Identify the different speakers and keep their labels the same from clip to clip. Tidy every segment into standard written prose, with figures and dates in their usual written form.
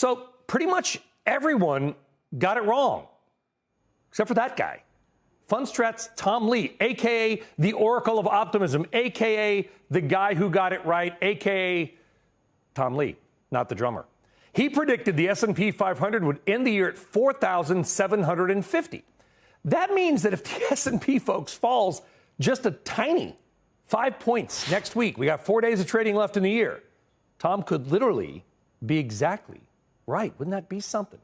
Speaker 1: So pretty much everyone got it wrong, except for that guy. Fundstrat's Tom Lee, a.k.a. the Oracle of Optimism, a.k.a. the guy who got it right, a.k.a. Tom Lee, not the drummer. He predicted the S&P 500 would end the year at 4,750. That means that if the S&P, folks, falls just a tiny 5 points next week, we got 4 days of trading left in the year, Tom could literally be exactly right. Wouldn't that be something?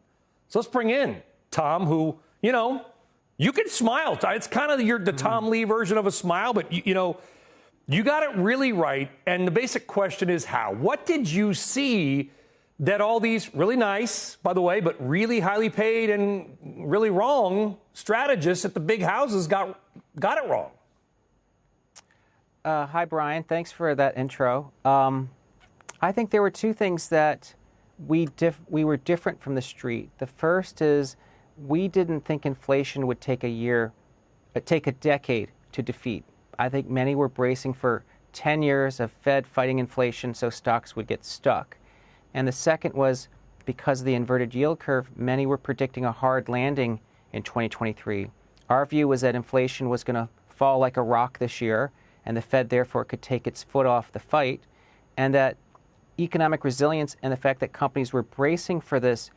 Speaker 1: So let's bring in Tom, who, you can smile. It's kind of the Tom Lee version of a smile, but, you got it really right. And the basic question is how? What did you see that all these really nice, by the way, but really highly paid and really wrong strategists at the big houses got it wrong?
Speaker 2: Hi, Brian. Thanks for that intro. I think there were two things that we were different from the street. The first is we didn't think inflation would take a decade to defeat. I think many were bracing for 10 years of Fed fighting inflation so stocks would get stuck. And the second was because of the inverted yield curve, many were predicting a hard landing in 2023. Our view was that inflation was going to fall like a rock this year, and the Fed therefore could take its foot off the fight, and that economic resilience and the fact that companies were bracing for this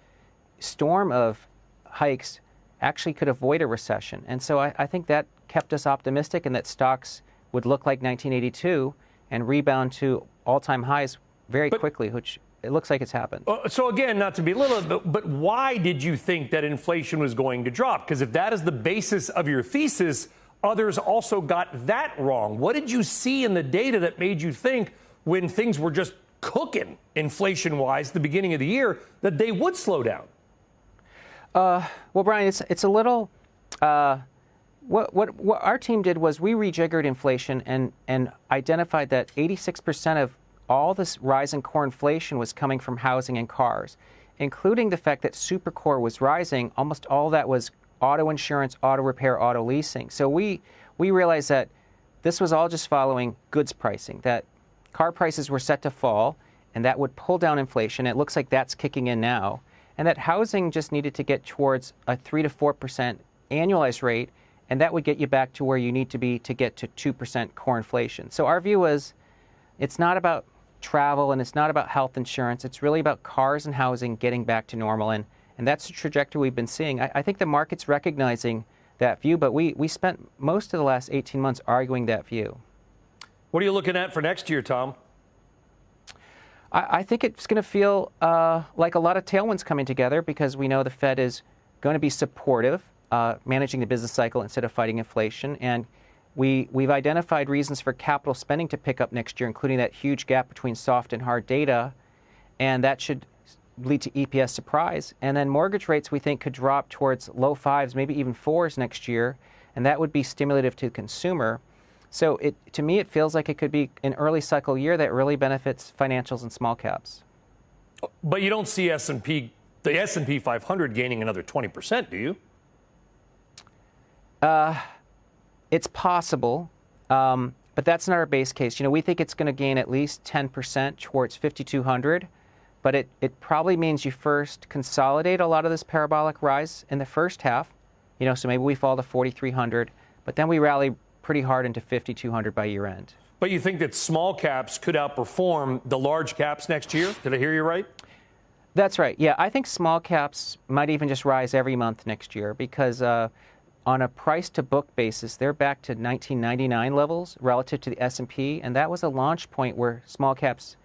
Speaker 2: storm of hikes actually could avoid a recession. And so I think that kept us optimistic, and that stocks would look like 1982 and rebound to all-time highs very quickly, which it looks like it's happened.
Speaker 1: So again, not to be little, but why did you think that inflation was going to drop? Because if that is the basis of your thesis, others also got that wrong. What did you see in the data that made you think, when things were just cooking inflation-wise at the beginning of the year, that they would slow down?
Speaker 2: Well, Brian, it's a little. What our team did was we rejiggered inflation and identified that 86% of all this rise in core inflation was coming from housing and cars, including the fact that supercore was rising. Almost all that was auto insurance, auto repair, auto leasing. So we realized that this was all just following goods pricing, that car prices were set to fall, and that would pull down inflation. It looks like that's kicking in now. And that housing just needed to get towards a 3 to 4% annualized rate, and that would get you back to where you need to be to get to 2% core inflation. So our view was, it's not about travel and it's not about health insurance. It's really about cars and housing getting back to normal, and that's the trajectory we've been seeing. I think the market's recognizing that view, but we spent most of the last 18 months arguing that view.
Speaker 1: What are you looking at for next year, Tom?
Speaker 2: I think it's going to feel like a lot of tailwinds coming together, because we know the Fed is going to be supportive, managing the business cycle instead of fighting inflation. And we've identified reasons for capital spending to pick up next year, including that huge gap between soft and hard data. And that should lead to EPS surprise. And then mortgage rates, we think, could drop towards low 5s, maybe even 4s next year. And that would be stimulative to the consumer. So to me, it feels like it could be an early cycle year that really benefits financials and small caps.
Speaker 1: But you don't see the S&P 500 gaining another 20%, do you?
Speaker 2: It's possible, but that's not our base case. We think it's going to gain at least 10% towards 5,200, but it probably means you first consolidate a lot of this parabolic rise in the first half. So maybe we fall to 4,300, but then we rally pretty hard into 5,200 by year end.
Speaker 1: But you think that small caps could outperform the large caps next year? Did I hear you right?
Speaker 2: That's right. Yeah, I think small caps might even just rise every month next year, because on a price to book basis, they're back to 1999 levels relative to the S&P, and that was a launch point where small caps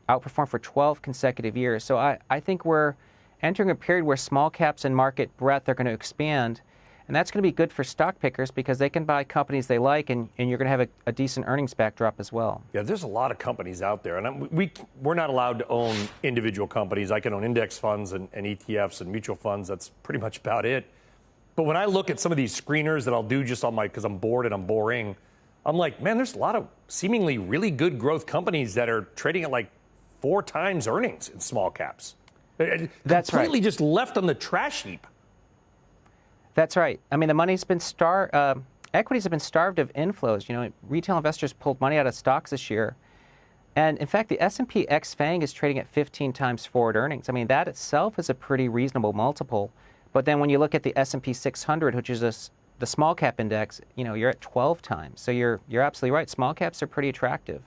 Speaker 2: outperformed for 12 consecutive years. So I think we're entering a period where small caps and market breadth are going to expand. And that's going to be good for stock pickers, because they can buy companies they like, and you're going to have a decent earnings backdrop as well. Yeah,
Speaker 1: there's a lot of companies out there, and we're not allowed to own individual companies. I can own index funds and ETFs and mutual funds. That's pretty much about it. But when I look at some of these screeners that I'll do just on because I'm bored and I'm boring, I'm like, man, there's a lot of seemingly really good growth companies that are trading at like 4 times earnings in small caps.
Speaker 2: That's
Speaker 1: completely
Speaker 2: right.
Speaker 1: Just left on the trash heap.
Speaker 2: That's right. I mean, the money's been equities have been starved of inflows. Retail investors pulled money out of stocks this year, And in fact, the S&P ex FANG is trading at 15 times forward earnings. I mean, that itself is a pretty reasonable multiple. But then when you look at the S&P 600, which is the small cap index, you're at 12 times. So you're absolutely right. Small caps are pretty attractive.